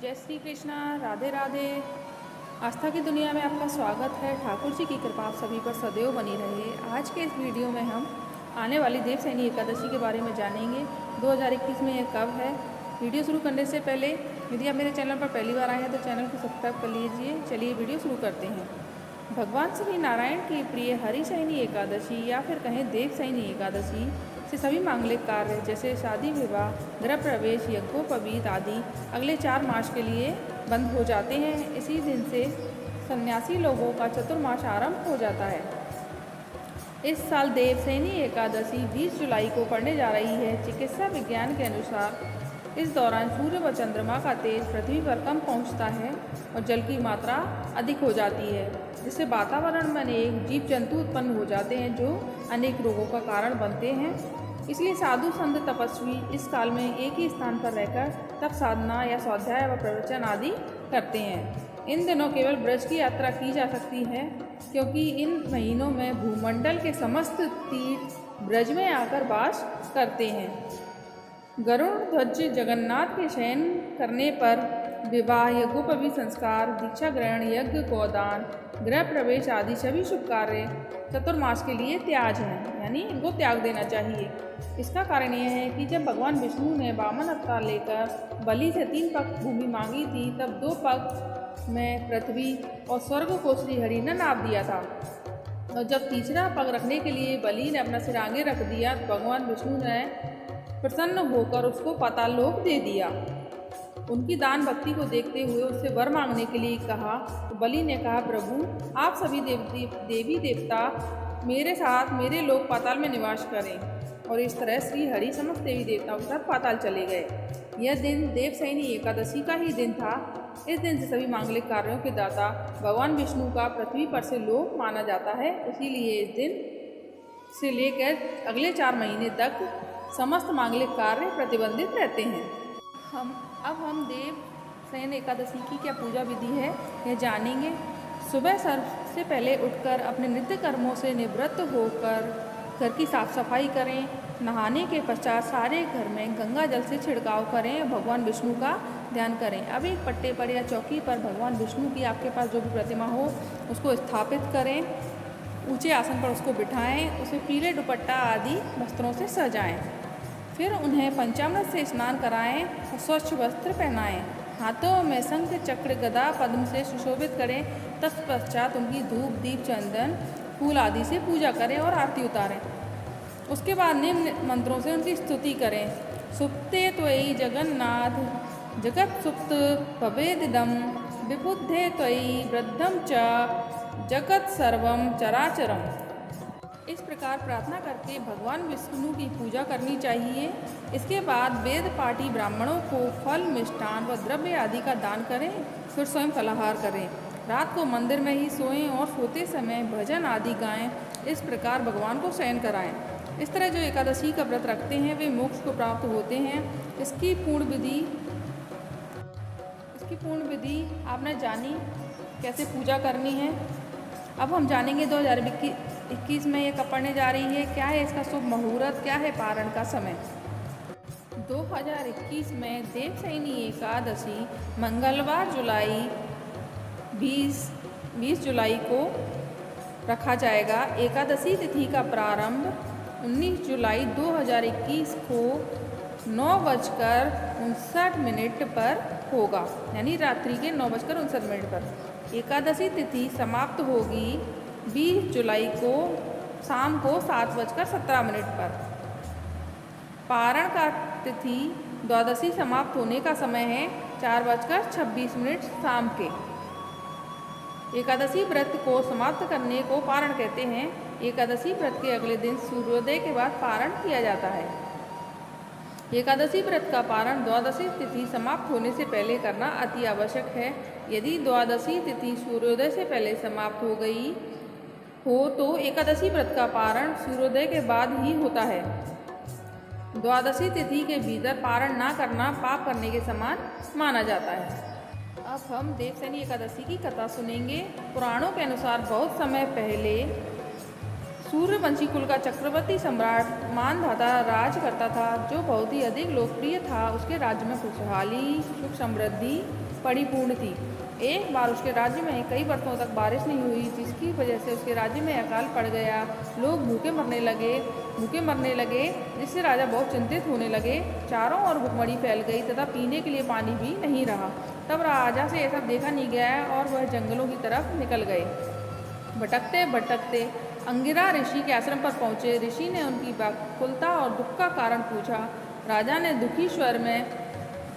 जय श्री कृष्णा। राधे राधे। आस्था की दुनिया में आपका स्वागत है। ठाकुर जी की कृपा आप सभी पर सदैव बनी रहे। आज के इस वीडियो में हम आने वाली देवसैनी एकादशी के बारे में जानेंगे। 2021 में यह कब है। वीडियो शुरू करने से पहले यदि आप मेरे चैनल पर पहली बार आए हैं तो चैनल को सब्सक्राइब कर लीजिए। चलिए वीडियो शुरू करते हैं। भगवान श्री नारायण की प्रिय हरिशयनी एकादशी या फिर कहें देवसैनी एकादशी से सभी मांगलिक कार्य जैसे शादी विवाह, गृह प्रवेश, यज्ञोपवीत आदि अगले 4 मास के लिए बंद हो जाते हैं। इसी दिन से सन्यासी लोगों का चतुर्मास आरंभ हो जाता है। इस साल देवसैनी एकादशी 20 जुलाई को पड़ने जा रही है। चिकित्सा विज्ञान के अनुसार इस दौरान सूर्य व चंद्रमा का तेज पृथ्वी पर कम पहुंचता है और जल की मात्रा अधिक हो जाती है, जिससे वातावरण में अनेक जीव जंतु उत्पन्न हो जाते हैं जो अनेक रोगों का कारण बनते हैं। इसलिए साधु संत तपस्वी इस काल में एक ही स्थान पर रहकर तप साधना या स्वाध्याय व प्रवचन आदि करते हैं। इन दिनों केवल ब्रज की यात्रा की जा सकती है, क्योंकि इन महीनों में भूमंडल के समस्त तीर्थ ब्रज में आकर वास करते हैं। गरुड़ ध्वज जगन्नाथ के शयन करने पर विवाह, यज्ञोपवीत संस्कार, दीक्षा ग्रहण, यज्ञ, गोदान, गृह प्रवेश आदि सभी शुभ कार्य चतुर्मास के लिए त्याज हैं, यानी इनको त्याग देना चाहिए। इसका कारण यह है कि जब भगवान विष्णु ने वामन अवतार लेकर बलि से 3 पग भूमि मांगी थी, तब 2 पग में पृथ्वी और स्वर्ग को श्रीहरि ने नाप दिया था, और जब तीसरा पग रखने के लिए बलि ने अपना सिर आगे रख दिया तो भगवान विष्णु ने प्रसन्न होकर उसको पाताल लोक दे दिया। उनकी दान भक्ति को देखते हुए उससे वर मांगने के लिए कहा तो बलि ने कहा, प्रभु आप सभी देवी देवता मेरे साथ मेरे लोक पाताल में निवास करें। और इस तरह श्री हरि समस्त देवी देवताओं के साथ पाताल चले गए। यह दिन देवसैनी एकादशी का ही दिन था। इस दिन से सभी मांगलिक कार्यों के दाता भगवान विष्णु का पृथ्वी पर से लोक माना जाता है। इसीलिए इस दिन से लेकर अगले 4 महीने तक समस्त मांगलिक कार्य प्रतिबंधित रहते हैं। अब हम देवसैनी एकादशी की क्या पूजा विधि है यह जानेंगे। सुबह सबसे पहले उठकर अपने नित्य कर्मों से निवृत्त होकर घर की साफ सफाई करें। नहाने के पश्चात सारे घर में गंगा जल से छिड़काव करें और भगवान विष्णु का ध्यान करें। अब एक पट्टे पर या चौकी पर भगवान विष्णु की आपके पास जो भी प्रतिमा हो उसको स्थापित करें। ऊंचे आसन पर उसको बिठाएं, उसे पीले दुपट्टा आदि वस्त्रों से सजाएं। फिर उन्हें पंचामृत से स्नान कराएं और स्वच्छ वस्त्र पहनाएं। हाथों में शंख, चक्र, गदा, पद्म से सुशोभित करें। तत्पश्चात उनकी धूप, दीप, चंदन, फूल आदि से पूजा करें और आरती उतारें। उसके बाद निम्न मंत्रों से उनकी स्तुति करें। सुप्ते त्वयि जगन्नाथ जगत सुप्त भवेदिदं विबुद्धे त्वयि वृद्धं च जगत सर्वं चराचरम्। इस प्रकार प्रार्थना करके भगवान विष्णु की पूजा करनी चाहिए। इसके बाद वेद पाठी ब्राह्मणों को फल, मिष्ठान व द्रव्य आदि का दान करें। फिर स्वयं फलाहार करें। रात को मंदिर में ही सोएं और सोते समय भजन आदि गाएं। इस प्रकार भगवान को शयन कराएं। इस तरह जो एकादशी का व्रत रखते हैं वे मोक्ष को प्राप्त होते हैं। इसकी पूर्ण विधि आपने जानी, कैसे पूजा करनी है। अब हम जानेंगे 2021 में ये कब पड़ने जा रही है, क्या है इसका शुभ मुहूर्त, क्या है पारण का समय। 2021 में देवसैनी एकादशी मंगलवार 20 जुलाई को रखा जाएगा। एकादशी तिथि का प्रारंभ 19 जुलाई 2021 को 9:59 पर होगा, यानी रात्रि के 9:59 पर। एकादशी तिथि समाप्त होगी 20 जुलाई को शाम को 7:17 पर। पारण का तिथि द्वादशी समाप्त होने का समय है 4:26 शाम के। एकादशी व्रत को समाप्त करने को पारण कहते हैं। एकादशी व्रत के अगले दिन सूर्योदय के बाद पारण किया जाता है। एकादशी व्रत का पारण द्वादशी तिथि समाप्त होने से पहले करना अति आवश्यक है। यदि द्वादशी तिथि सूर्योदय से पहले समाप्त हो गई हो तो एकादशी व्रत का पारण सूर्योदय के बाद ही होता है। द्वादशी तिथि के भीतर पारण ना करना पाप करने के समान माना जाता है। अब हम देवसैनी एकादशी की कथा सुनेंगे। पुराणों के अनुसार बहुत समय पहले सूर्यवंशी कुल का चक्रवर्ती सम्राट मानधाता राज करता था, जो बहुत ही अधिक लोकप्रिय था। उसके राज्य में खुशहाली, सुख, समृद्धि परिपूर्ण थी। एक बार उसके राज्य में कई वर्षों तक बारिश नहीं हुई, जिसकी वजह से उसके राज्य में अकाल पड़ गया। लोग भूखे मरने लगे, जिससे राजा बहुत चिंतित होने लगे। चारों ओर भुखमरी फैल गई तथा पीने के लिए पानी भी नहीं रहा। तब राजा से यह सब देखा नहीं गया और वह जंगलों की तरफ निकल गए। भटकते भटकते अंगिरा ऋषि के आश्रम पर पहुँचे। ऋषि ने उनकी व्याकुलता और दुख का कारण पूछा। राजा ने दुखी स्वर में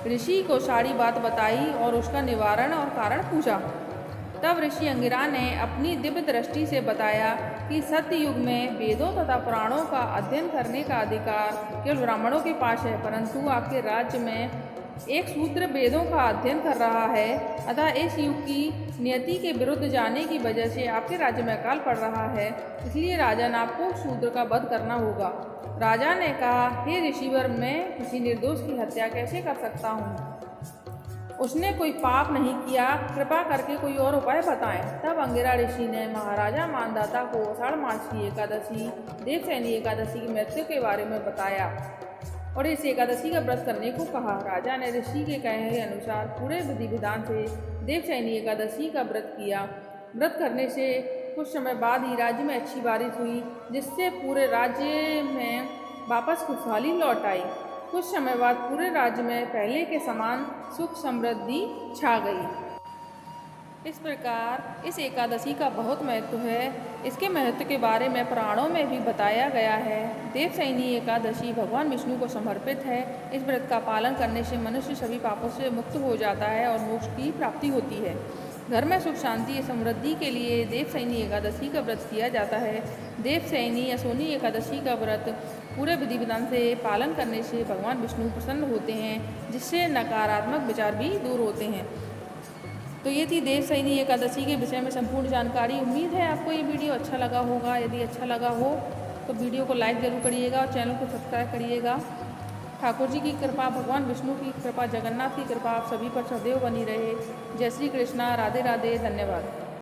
ऋषि को सारी बात बताई और उसका निवारण और कारण पूछा। तब ऋषि अंगिरा ने अपनी दिव्य दृष्टि से बताया कि सत्ययुग में वेदों तथा पुराणों का अध्ययन करने का अधिकार केवल ब्राह्मणों के पास है, परंतु आपके राज्य में एक शूद्र वेदों का अध्ययन कर रहा है। अतः इस युग की नियति के विरुद्ध जाने की वजह से आपके राज्य में अकाल पड़ रहा है, इसलिए राजन आपको शूद्र का वध करना होगा। राजा ने कहा, हे ऋषिवर, मैं किसी निर्दोष की हत्या कैसे कर सकता हूँ? उसने कोई पाप नहीं किया, कृपा करके कोई और उपाय बताएं। तब अंगिरा ऋषि ने महाराजा मानदाता को आषाढ़ मास की एकादशी, देवशयनी एकादशी की मृत्यु के बारे में बताया और इस एकादशी का व्रत करने को कहा। राजा ने ऋषि के कहे के अनुसार पूरे विधि विधान से देवशयनी एकादशी का व्रत किया। व्रत करने से कुछ समय बाद ही राज्य में अच्छी बारिश हुई, जिससे पूरे राज्य में वापस खुशहाली लौट आई। कुछ समय बाद पूरे राज्य में पहले के समान सुख समृद्धि छा गई। इस प्रकार इस एकादशी का बहुत महत्व है। इसके महत्व के बारे में पुराणों में भी बताया गया है। देवशयनी एकादशी भगवान विष्णु को समर्पित है। इस व्रत का पालन करने से मनुष्य सभी पापों से मुक्त हो जाता है और मोक्ष की प्राप्ति होती है। घर में सुख शांति समृद्धि के लिए देवशयनी एकादशी का व्रत किया जाता है। देवशयनी या सोनी एकादशी का व्रत पूरे विधि विधान से पालन करने से भगवान विष्णु प्रसन्न होते हैं, जिससे नकारात्मक विचार भी दूर होते हैं। तो ये थी देवशयनी एकादशी के विषय में संपूर्ण जानकारी। उम्मीद है आपको ये वीडियो अच्छा लगा होगा। यदि अच्छा लगा हो तो वीडियो को लाइक जरूर करिएगा और चैनल को सब्सक्राइब करिएगा। ठाकुर जी की कृपा, भगवान विष्णु की कृपा, जगन्नाथ की कृपा आप सभी पर सदैव बनी रहे। जय श्री कृष्णा, राधे राधे, धन्यवाद।